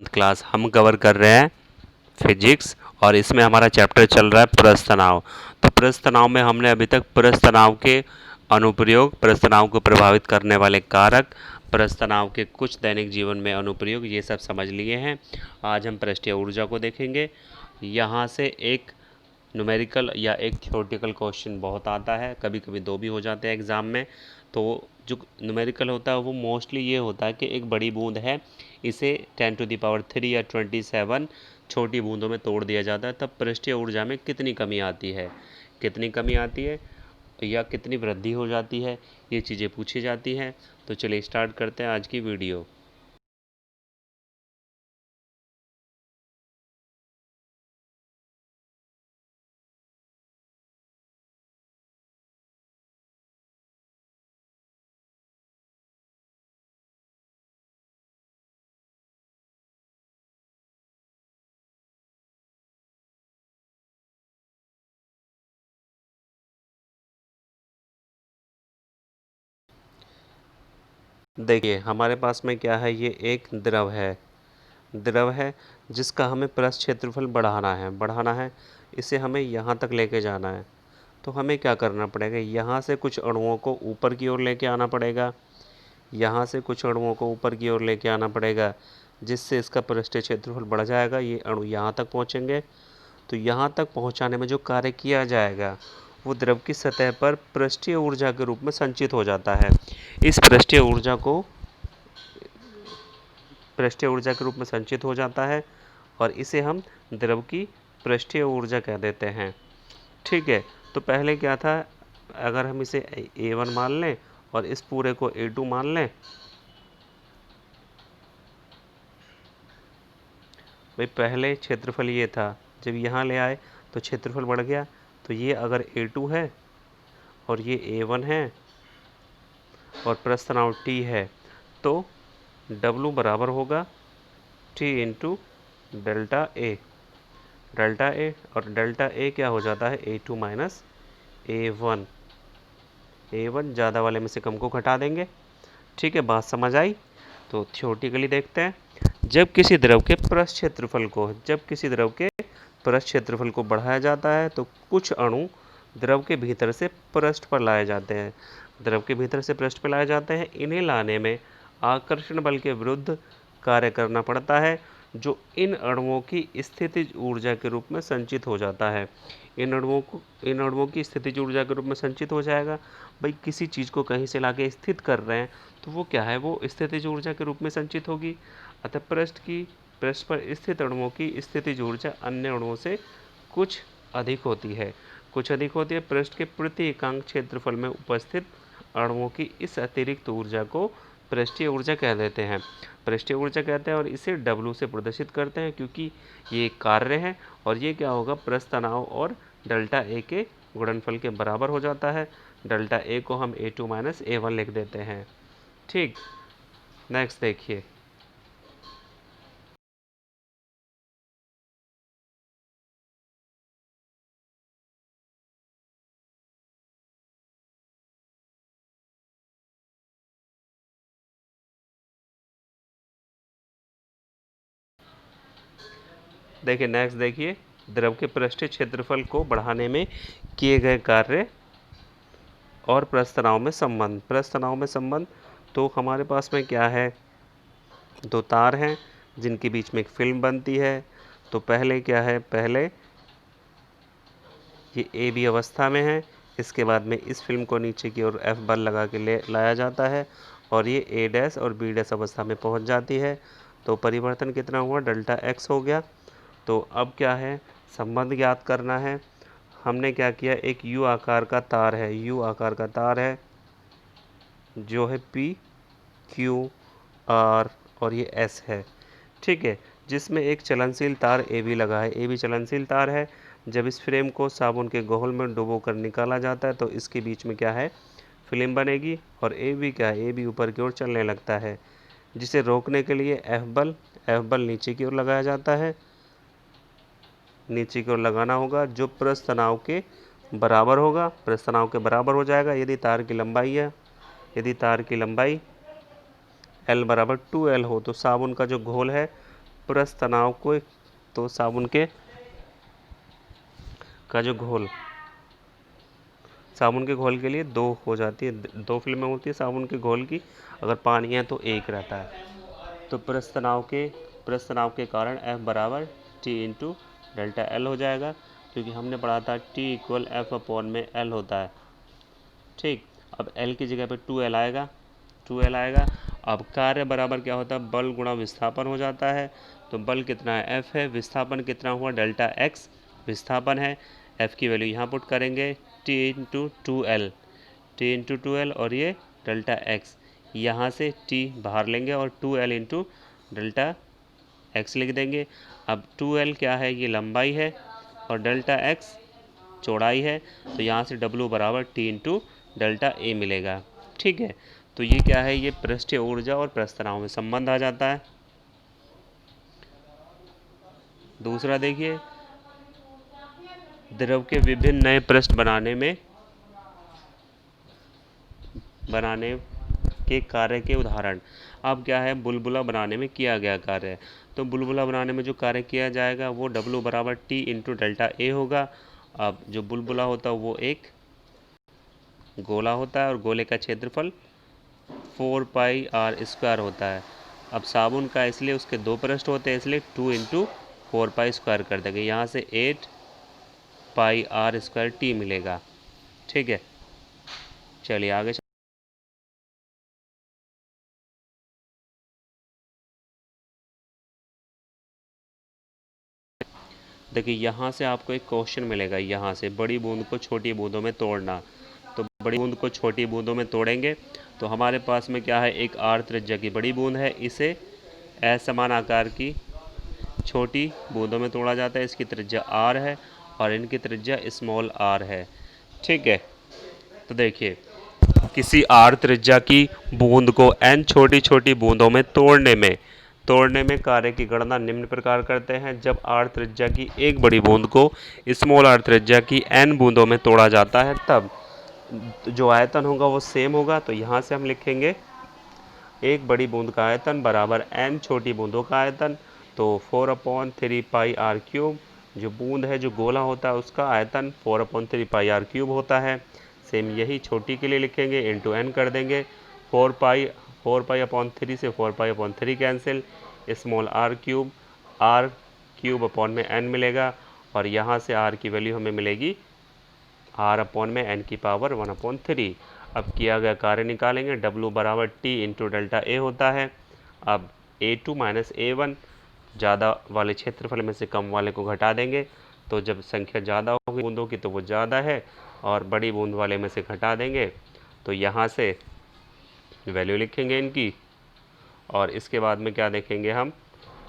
Class हम cover कर रहे हैं फिजिक्स और इसमें हमारा चैप्टर चल रहा है पृष्ठ तनाव। तो पृष्ठ तनाव में हमने अभी तक पृष्ठ तनाव के अनुप्रयोग, पृष्ठ तनाव को प्रभावित करने वाले कारक, पृष्ठ तनाव के कुछ दैनिक जीवन में अनुप्रयोग ये सब समझ लिए हैं। आज हम पृष्ठीय ऊर्जा को देखेंगे। यहाँ से एक न्यूमेरिकल या एक थ्योरेटिकल क्वेश्चन बहुत आता है, कभी कभी दो भी हो जाते हैं एग्ज़ाम में। तो जो न्यूमेरिकल होता है वो मोस्टली ये होता है कि एक बड़ी बूंद है, इसे 10⁻³ या 27 छोटी बूंदों में तोड़ दिया जाता है, तब पृष्ठीय ऊर्जा में कितनी कमी आती है, कितनी कमी आती है या कितनी वृद्धि हो जाती है, ये चीज़ें पूछी जाती हैं। तो चलिए स्टार्ट करते हैं आज की वीडियो। देखिए हमारे पास में क्या है, ये एक द्रव है जिसका हमें पृष्ठ क्षेत्रफल बढ़ाना है। इसे हमें यहाँ तक लेके जाना है। तो हमें क्या करना पड़ेगा, यहाँ से कुछ अणुओं को ऊपर की ओर लेके आना पड़ेगा, यहाँ से कुछ अणुओं को ऊपर की ओर लेके आना पड़ेगा, जिससे इसका पृष्ठीय क्षेत्रफल बढ़ जाएगा। ये अणु यहाँ तक पहुँचेंगे। तो यहाँ तक पहुँचाने में जो कार्य किया जाएगा वो द्रव की सतह पर पृष्ठीय ऊर्जा के रूप में संचित हो जाता है। इस पृष्ठीय ऊर्जा के रूप में संचित हो जाता है और इसे हम द्रव की पृष्ठीय ऊर्जा कह देते हैं। ठीक है, तो पहले क्या था, अगर हम इसे A1 मान लें और इस पूरे को A2 मान लें, भाई पहले क्षेत्रफल ये था, जब यहाँ ले आए तो क्षेत्रफल बढ़ गया। तो ये अगर A2 है और ये A1 है और पृष्ठ तनाव T है, तो W बराबर होगा T इंटू डेल्टा ए और डेल्टा ए क्या हो जाता है, A2 माइनस A1। A1 ज़्यादा वाले में से कम को घटा देंगे। ठीक है, बात समझ आई। तो थ्योरेटिकली देखते हैं, जब किसी द्रव के पृष्ठ क्षेत्रफल को बढ़ाया जाता है तो कुछ अणु द्रव के भीतर से पृष्ठ पर लाए जाते हैं। इन्हें लाने में आकर्षण बल के विरुद्ध कार्य करना पड़ता है, जो इन अणुओं की स्थितिज ऊर्जा के रूप में संचित हो जाता है। इन अणुओं की स्थितिज ऊर्जा के रूप में संचित हो जाएगा। भाई किसी चीज़ को कहीं से लाके स्थित कर रहे हैं तो वो क्या है, वो स्थितिज ऊर्जा के रूप में संचित होगी। अतः पृष्ठ पर स्थित अणुओं की स्थितिज ऊर्जा अन्य अणुओं से कुछ अधिक होती है। पृष्ठ के प्रति एकांक क्षेत्रफल में उपस्थित अणुओं की इस अतिरिक्त ऊर्जा को पृष्ठीय ऊर्जा कहते हैं और इसे W से प्रदर्शित करते हैं, क्योंकि ये एक कार्य है और ये क्या होगा, पृष्ठ तनाव और डेल्टा ए के गुणनफल के बराबर हो जाता है। डेल्टा ए को हम A2 माइनस A1 लिख देते हैं। ठीक, नेक्स्ट देखिए। नेक्स्ट देखिए, द्रव के पृष्ठीय क्षेत्रफल को बढ़ाने में किए गए कार्य और पृष्ठ तनाव में संबंध। तो हमारे पास में क्या है, दो तार हैं जिनके बीच में एक फिल्म बनती है। तो पहले क्या है, पहले ये ए बी अवस्था में है, इसके बाद में इस फिल्म को नीचे की ओर F बल लगा के ले लाया जाता है और ये A डैश और B डैश अवस्था में पहुंच जाती है। तो परिवर्तन कितना हुआ, डेल्टा x हो गया। तो अब क्या है, संबंध ज्ञात करना है। हमने क्या किया, एक U आकार का तार है जो है P Q R और ये S है। ठीक है, जिसमें एक चलनशील तार AB लगा है। AB चलनशील तार है। जब इस फ्रेम को साबुन के घोल में डुबो कर निकाला जाता है तो इसके बीच में क्या है, फिल्म बनेगी और AB क्या है, AB ऊपर की ओर चलने लगता है, जिसे रोकने के लिए F बल नीचे की ओर लगाया जाता है, नीचे की ओर लगाना होगा, जो पृष्ठ तनाव के बराबर हो जाएगा। यदि तार की लंबाई L बराबर 2L हो तो साबुन का जो घोल है पृष्ठ तनाव को, तो साबुन के का जो घोल, साबुन के घोल के लिए दो हो जाती है, दो फिल्में होती है साबुन के घोल की, अगर पानी है तो एक रहता है। तो पृष्ठ तनाव के कारण F बराबर T इंटू डेल्टा L हो जाएगा, क्योंकि हमने पढ़ा था T इक्वल F अपॉन में L होता है। ठीक, अब L की जगह पे 2L आएगा, 2L आएगा। अब कार्य बराबर क्या होता है, बल गुणा विस्थापन हो जाता है। तो बल कितना है, F है, विस्थापन कितना हुआ, डेल्टा X विस्थापन है। F की वैल्यू यहाँ पुट करेंगे, T into 2L, T into 2L, और ये डेल्टा X, यहाँ से T बाहर लेंगे और 2L इंटू डेल्टा X लिख देंगे। अब 2L क्या है, ये लंबाई है, और डेल्टा X चौड़ाई है, तो यहाँ से W बराबर T इंटू डेल्टा A मिलेगा। ठीक है, तो ये क्या है, ये पृष्ठीय ऊर्जा और पृष्ठ तनाव में संबंध आ जाता है। दूसरा देखिए, द्रव के विभिन्न नए पृष्ठ बनाने के कार्य के उदाहरण। अब क्या है, बुलबुला बनाने में किया गया कार्य। तो बुलबुला बनाने में जो कार्य किया जाएगा वो W बराबर T इंटू डेल्टा A होगा। अब जो बुलबुला होता है वो एक गोला होता है, और गोले का क्षेत्रफल 4πr² होता है। अब साबुन का इसलिए उसके दो पृष्ठ होते हैं, इसलिए 2 इंटू 4π² कर देंगे, यहाँ से 8πr² मिलेगा। ठीक है, चलिए आगे। देखिए यहाँ से आपको एक क्वेश्चन मिलेगा, यहाँ से बड़ी बूंद को छोटी बूंदों में तोड़ना। तो बड़ी बूंद को छोटी बूंदों में तोड़ेंगे तो हमारे पास में क्या है, एक r त्रिज्या की बड़ी बूंद है, इसे असमान आकार की छोटी बूंदों में तोड़ा जाता है। इसकी त्रिज्या r है और इनकी त्रिज्या स्मॉल r है। ठीक है, तो देखिए किसी r त्रिज्या की बूंद को n छोटी छोटी बूंदों में तोड़ने में कार्य की गणना निम्न प्रकार करते हैं। जब r त्रिज्या की एक बड़ी बूंद को स्मॉल r त्रिज्या की n बूंदों में तोड़ा जाता है, तब जो आयतन होगा वो सेम होगा। तो यहाँ से हम लिखेंगे एक बड़ी बूंद का आयतन बराबर n छोटी बूंदों का आयतन। तो 4/3πr³, जो बूंद है, जो गोला होता है, उसका आयतन 4/3πr³ होता है। सेम यही छोटी के लिए लिखेंगे, इंटू n कर देंगे। 4π/3 से 4π/3 कैंसिल, स्मॉल r³ अपॉन में n मिलेगा, और यहाँ से r की वैल्यू हमें मिलेगी r अपॉन में n की पावर 1/3। अब किया गया कार्य निकालेंगे, W बराबर T इंटू डेल्टा A होता है। अब A2 माइनस A1, ज़्यादा वाले क्षेत्रफल में से कम वाले को घटा देंगे, तो जब संख्या ज़्यादा होगी बूंदों की तो वो ज़्यादा है, और बड़ी बूंद वाले में से घटा देंगे, तो यहाँ से वैल्यू लिखेंगे इनकी, और इसके बाद में क्या देखेंगे हम,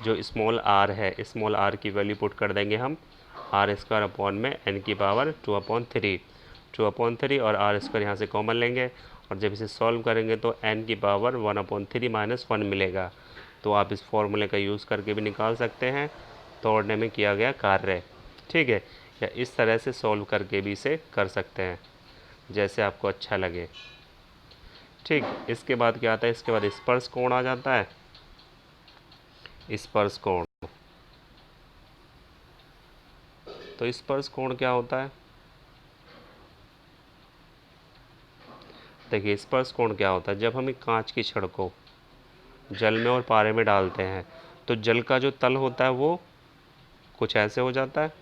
जो स्मॉल r है, स्मॉल r की वैल्यू पुट कर देंगे हम, r² अपॉन में n की पावर 2/3 और r² यहाँ से कॉमन लेंगे, और जब इसे सॉल्व करेंगे तो n की पावर 1/3 माइनस 1 मिलेगा। तो आप इस फॉर्मूले का यूज़ करके भी निकाल सकते हैं तोड़ने में किया गया कार्य। ठीक है, या इस तरह से सॉल्व करके भी इसे कर सकते हैं, जैसे आपको अच्छा लगे। ठीक, इसके बाद क्या आता है, इसके बाद स्पर्श कोण आ जाता है। स्पर्श कोण, तो स्पर्श कोण क्या होता है, देखिए स्पर्श कोण क्या होता है, जब हम एक कांच की छड़ को जल में और पारे में डालते हैं तो जल का जो तल होता है वो कुछ ऐसे हो जाता है,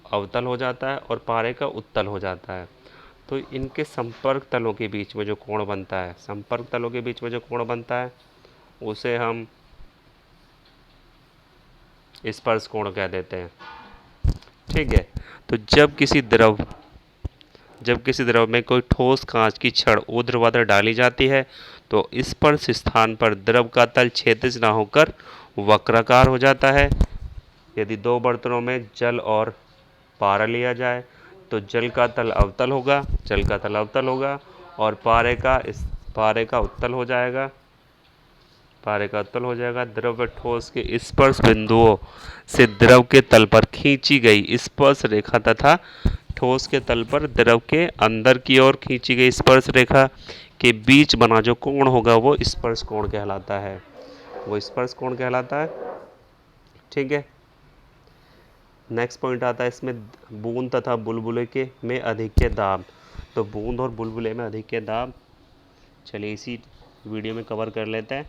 अवतल हो जाता है, और पारे का उत्तल हो जाता है। तो इनके संपर्क तलों के बीच में जो कोण बनता है, संपर्क तलों के बीच में जो कोण बनता है उसे हम स्पर्श कोण कह देते हैं। ठीक है, तो जब किसी द्रव में कोई ठोस कांच की छड़ ऊर्ध्वाधर डाली जाती है तो स्पर्श स्थान पर द्रव का तल क्षैतिज न होकर वक्राकार हो जाता है। यदि दो बर्तनों में जल और पारा लिया जाए तो जल का तल अवतल होगा, और पारे का उत्तल हो जाएगा। द्रव व ठोस के स्पर्श बिंदुओं से द्रव के तल पर खींची गई स्पर्श रेखा तथा ठोस के तल पर द्रव के अंदर की ओर खींची गई स्पर्श रेखा के बीच बना जो कोण होगा वो स्पर्श कोण कहलाता है। ठीक है। नेक्स्ट पॉइंट आता है इसमें बूंद तथा बुलबुले के में अधिक्य दाब। तो बूंद और बुलबुले में अधिक्य दाब, चलिए इसी वीडियो में कवर कर लेते हैं।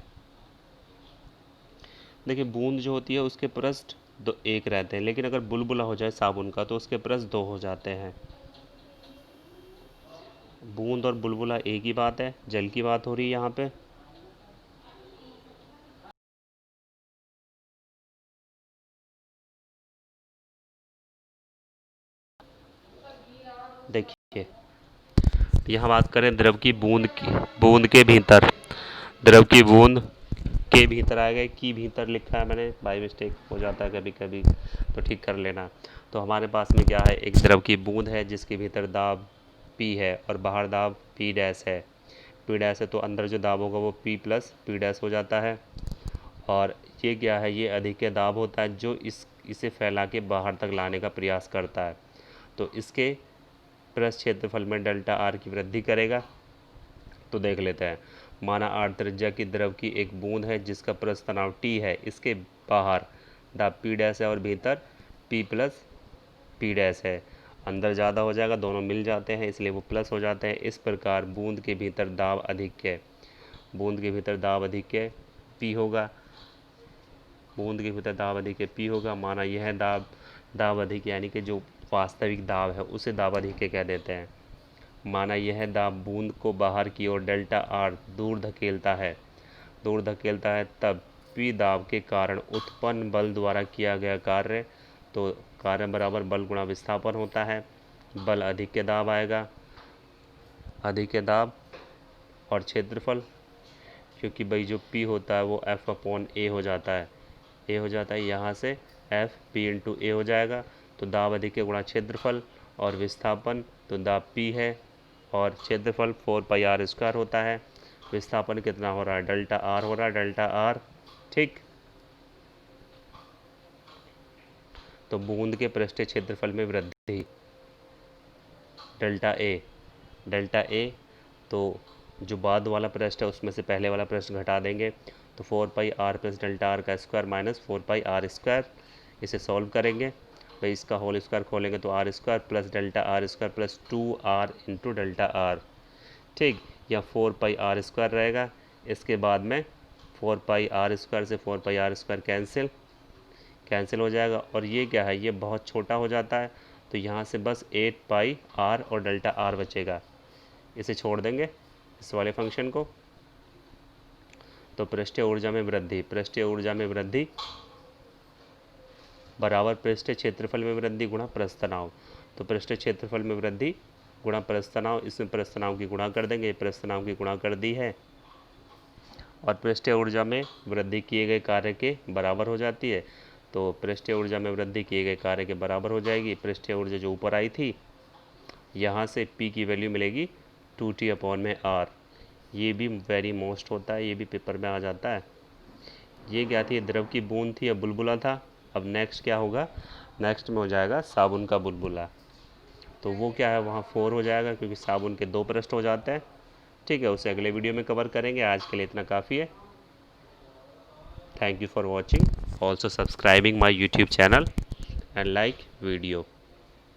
देखिए बूंद जो होती है उसके पृष्ठ दो एक रहते हैं, लेकिन अगर बुलबुला हो जाए साबुन का तो उसके पृष्ठ दो हो जाते हैं। बूंद और बुलबुला एक ही बात है, जल की बात हो रही है यहाँ पे। देखिए यहाँ बात करें द्रव की बूंद के भीतर, द्रव की बूंद के भीतर आएगा, की भीतर लिखा है मैंने, बाई मिस्टेक हो जाता है कभी कभी, तो ठीक कर लेना। तो हमारे पास में क्या है, एक द्रव की बूंद है जिसके भीतर दाब P है और बाहर दाब P डैश है। P डैश है तो अंदर जो दाब होगा वो P प्लस P डैश हो जाता है। और ये क्या है, ये अधिक दाब होता है जो इसे फैला के बाहर तक लाने का प्रयास करता है। तो इसके पृष्ठ क्षेत्रफल में डेल्टा आर की वृद्धि करेगा। तो देख लेते हैं, माना आर त्रिज्या की द्रव की एक बूंद है जिसका पृष्ठ तनाव T है, इसके बाहर दाब P डैश है और भीतर P प्लस P डैश है। अंदर ज़्यादा हो जाएगा, दोनों मिल जाते हैं इसलिए वो प्लस हो जाते हैं। इस प्रकार बूंद के भीतर दाब अधिक है, बूंद के भीतर दाब अधिक है P होगा, बूंद के भीतर दाब अधिक है P होगा। माना यह दाब अधिक यानी कि जो वास्तविक दाब है उसे दाब अधिक कह देते हैं। माना यह दाब बूंद को बाहर की ओर डेल्टा आर दूर धकेलता है, तब P दाब के कारण उत्पन्न बल द्वारा किया गया कार्य, तो कार्य बराबर बल गुणा विस्थापन होता है। बल अधिक के दाब आएगा, अधिक के दाब और क्षेत्रफल, क्योंकि भाई जो P होता है वो F/A हो जाता है, A हो जाता है, यहाँ से F P इंटू A हो जाएगा। तो दाब अधिक के गुणा क्षेत्रफल और विस्थापन, तो दाब P है और क्षेत्रफल 4πr² होता है। विस्थापन कितना हो रहा है, डेल्टा आर हो रहा है, डेल्टा आर। ठीक, तो बूंद के पृष्ठीय क्षेत्रफल में वृद्धि डेल्टा ए, तो जो बाद वाला पृष्ठ है उसमें से पहले वाला पृष्ठ घटा देंगे, तो 4πr प्लस डेल्टा आर का स्क्वायर माइनस 4πr²। इसे सॉल्व करेंगे भाई, इसका होल स्क्वायर खोलेंगे तो r² plus delta r² plus 2r into delta R. ठीक, या 4πr² रहेगा। इसके बाद में 4πr² से 4πr² कैंसिल हो जाएगा, और ये क्या है, ये बहुत छोटा हो जाता है, तो यहाँ से बस 8πr और डेल्टा आर बचेगा। इसे छोड़ देंगे इस वाले फंक्शन को। तो पृष्ठीय ऊर्जा में वृद्धि बराबर पृष्ठीय क्षेत्रफल में वृद्धि गुणा पृष्ठ तनाव। तो पृष्ठीय क्षेत्रफल में वृद्धि गुणा पृष्ठ तनाव, इसमें पृष्ठ तनाव की गुणा कर देंगे, पृष्ठ तनाव की गुणा कर दी है, और पृष्ठीय ऊर्जा में वृद्धि किए गए कार्य के बराबर हो जाती है। तो पृष्ठीय ऊर्जा में वृद्धि किए गए कार्य के बराबर हो जाएगी। पृष्ठीय ऊर्जा जो ऊपर आई थी, यहाँ से P की वैल्यू मिलेगी 2T/r। ये भी वेरी मोस्ट होता है, ये भी पेपर में आ जाता है। ये क्या थी, द्रव की बूंद थी या बुलबुला था। अब नेक्स्ट क्या होगा, नेक्स्ट में हो जाएगा साबुन का बुलबुला। तो वो क्या है, वहाँ 4 हो जाएगा क्योंकि साबुन के 2 पृष्ठ हो जाते हैं। ठीक है, उसे अगले वीडियो में कवर करेंगे। आज के लिए इतना काफ़ी है। Thank you for watching, also subscribing my YouTube channel and like video.